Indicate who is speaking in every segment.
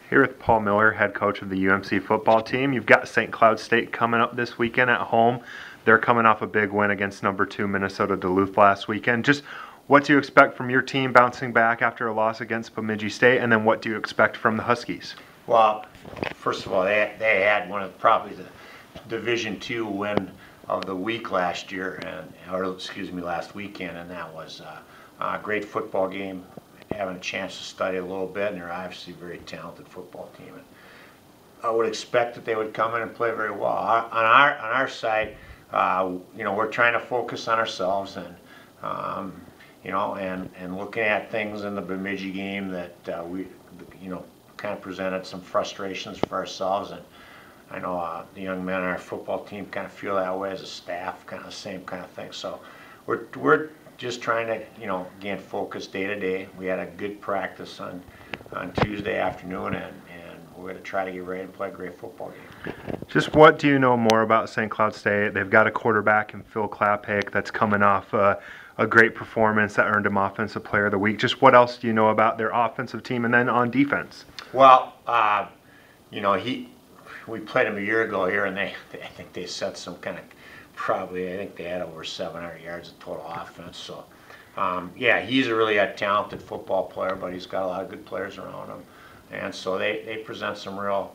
Speaker 1: Here with Paul Miller, head coach of the UMC football team. You've got St. Cloud State coming up this weekend at home. They're coming off a big win against number 2 Minnesota Duluth last weekend. Just what do you expect from your team bouncing back after a loss against Bemidji State, and then what do you expect from the Huskies?
Speaker 2: Well, first of all, they had one of probably the Division II win of the week last year, last weekend, and that was a great football game. Having a chance to study a little bit, and they're obviously a very talented football team. And I would expect that they would come in and play very well. On our side, we're trying to focus on ourselves and and looking at things in the Bemidji game that we kind of presented some frustrations for ourselves. And I know the young men on our football team kind of feel that way as a staff, kind of the same kind of thing. So we're just trying to, again, focus day to day. We had a good practice on Tuesday afternoon, and we're going to try to get ready and play a great football game.
Speaker 1: Just what do you know more about St. Cloud State? They've got a quarterback in Phil Claphake that's coming off a great performance that earned him Offensive Player of the Week. Just what else do you know about their offensive team, and then on defense?
Speaker 2: Well, we played him a year ago here, and I think they set some kind of I think they had over 700 yards of total offense. So, he's a really talented football player, but he's got a lot of good players around him. And so they present some real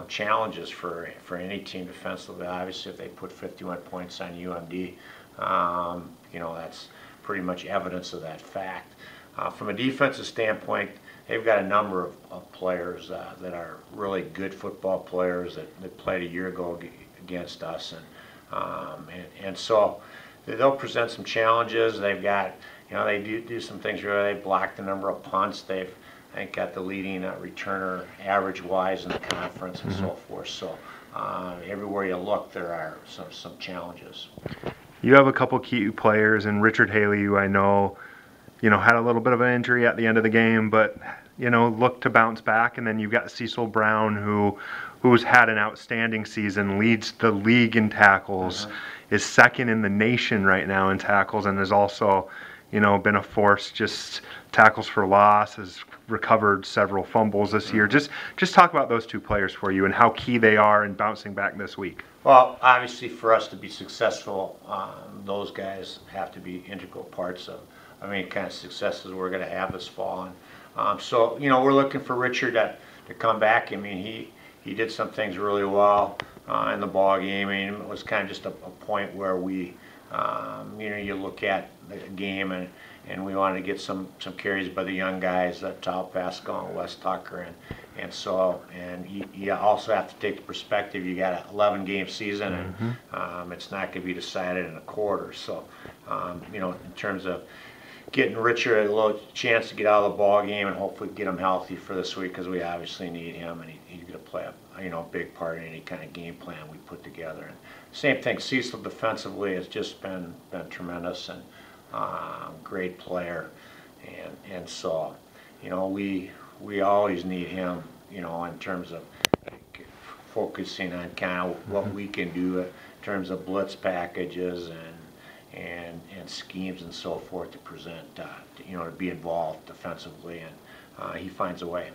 Speaker 2: challenges for any team defensively. Obviously, if they put 51 points on UMD, that's pretty much evidence of that fact. From a defensive standpoint, they've got a number of players that are really good football players that played a year ago against us. And so they'll present some challenges. They've got, they do some things really. They blocked a number of punts. They've, I think, got the leading returner average-wise in the conference and so forth. So everywhere you look, there are some challenges.
Speaker 1: You have a couple key players, and Richard Haley, who I know, had a little bit of an injury at the end of the game, but looked to bounce back. And then you've got Cecil Brown, who's had an outstanding season, leads the league in tackles, is second in the nation right now in tackles, and has also, been a force, just tackles for loss, has recovered several fumbles this year. Just talk about those two players for you and how key they are in bouncing back this week.
Speaker 2: Well, obviously for us to be successful, those guys have to be integral parts of any kind of successes we're going to have this fall. And so we're looking for Richard to come back. I mean, he did some things really well in the ball game. I mean, it was kind of just a point where we, you look at the game and we wanted to get some carries by the young guys, Tal Pascal and Wes Tucker, and you also have to take the perspective. You got an 11-game season, and it's not going to be decided in a quarter. So, in terms of getting Richard a little chance to get out of the ball game and hopefully get him healthy for this week, because we obviously need him, and he's going to play a big part in any kind of game plan we put together. And same thing, Cecil defensively has just been tremendous and great player, and so we always need him, in terms of focusing on kind of what we can do in terms of blitz packages and schemes and so forth to present, to be involved defensively, and he finds a way.